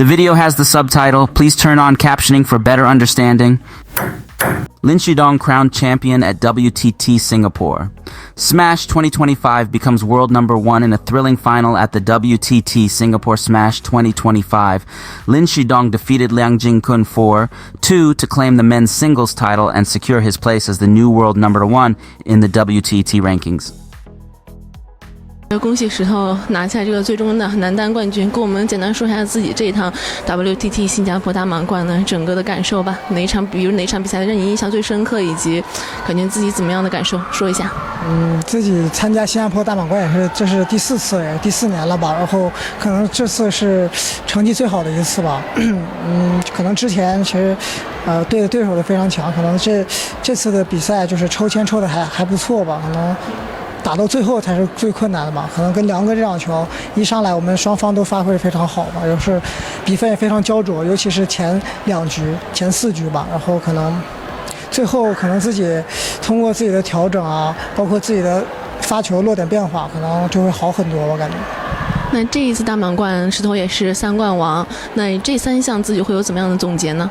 The video has the subtitle. Please turn on captioning for better understanding. Lin Shidong crowned champion at WTT Singapore. Smash 2025 becomes world number 1 in a thrilling final at the WTT Singapore Smash 2025. Lin Shidong defeated Liang Jingkun 4-2 to claim the men's singles title and secure his place as the new world number 1 in the WTT rankings. 恭喜石头拿下这个最终的男单冠军，跟我们简单说一下自己这一趟 WTT 新加坡大满贯的整个的感受吧。哪场比赛让你印象最深刻，以及感觉自己怎么样的感受，说一下。自己参加新加坡大满贯这是第4次，第4年了吧。然后可能这次是成绩最好的一次吧。可能之前其实对的对手都非常强，可能这次的比赛就是抽签抽的还不错吧，可能。打到最后才是最困难的吧，可能跟梁哥这场球一上来，我们双方都发挥得非常好吧，就是比分也非常焦灼，尤其是前2局、前4局吧，然后可能最后可能自己通过自己的调整啊，包括自己的发球落点变化，可能就会好很多，我感觉。那这一次大满贯，石头也是3冠王，那这3项自己会有怎么样的总结呢？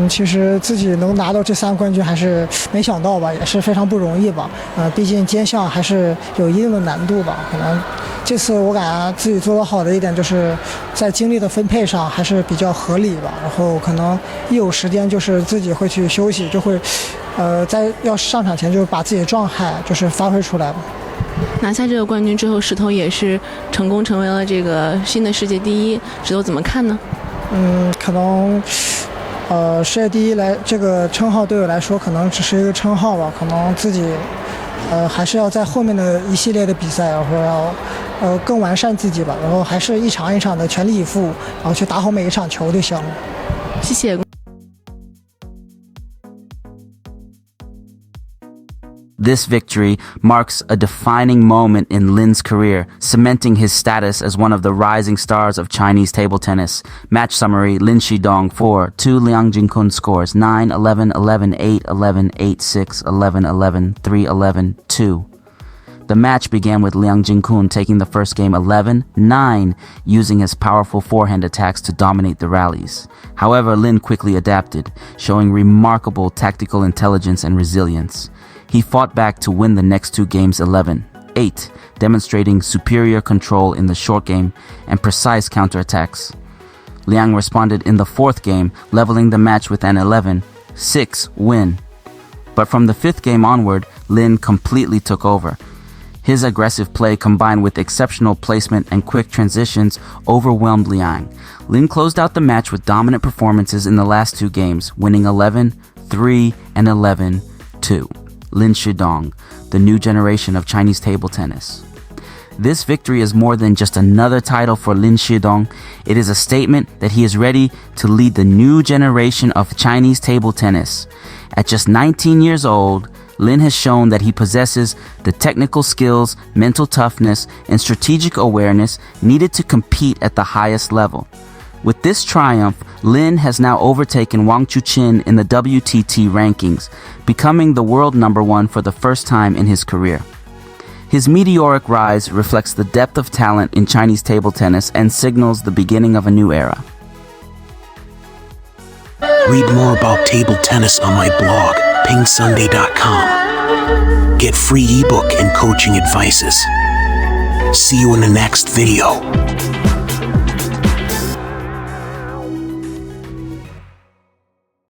其实自己能拿到这3个冠军还是没想到吧，也是非常不容易吧。毕竟兼项还是有一定的难度吧。可能这次我感觉自己做得好的一点就是在精力的分配上还是比较合理吧。然后可能一有时间就是自己会去休息，就会在要上场前就把自己的状态就是发挥出来吧。拿下这个冠军之后，石头也是成功成为了这个新的世界第1，石头怎么看呢？可能。世界第1这个称号对我来说可能只是一个称号吧，可能自己还是要在后面的一系列的比赛，然后要更完善自己吧，然后还是一场一场的全力以赴，然后去打好每一场球就行了。谢谢。This victory marks a defining moment in Lin's career, cementing his status as one of the rising stars of Chinese table tennis. Match summary: Lin Shidong 4-2, Liang Jingkun scores 9-11, 11-8, 11, 8-6, 11, 11, 3-11, 2. The match began with Liang Jingkun taking the first game 11-9, using his powerful forehand attacks to dominate the rallies. However, Lin quickly adapted, showing remarkable tactical intelligence and resilience. He fought back to win the next 2 games 11-8, demonstrating superior control in the short game and precise counterattacks. Liang responded in the 4th game, leveling the match with an 11-6 win. But from the 5th game onward, Lin completely took over. His aggressive play combined with exceptional placement and quick transitions overwhelmed Liang. Lin closed out the match with dominant performances in the last 2 games, winning 11-3 and 11-2. Lin Shidong, the new generation of Chinese table tennis. This victory is more than just another title for Lin Shidong. It is a statement that he is ready to lead the new generation of Chinese table tennis. At just 19 years old, Lin has shown that he possesses the technical skills, mental toughness, and strategic awareness needed to compete at the highest level. With this triumph, Lin has now overtaken Wang Chuqin in the WTT rankings, becoming the world number 1 for the first time in his career. His meteoric rise reflects the depth of talent in Chinese table tennis and signals the beginning of a new era. Read more about table tennis on my blog, PingSunday.com. Get free ebook and coaching advices. See you in the next video.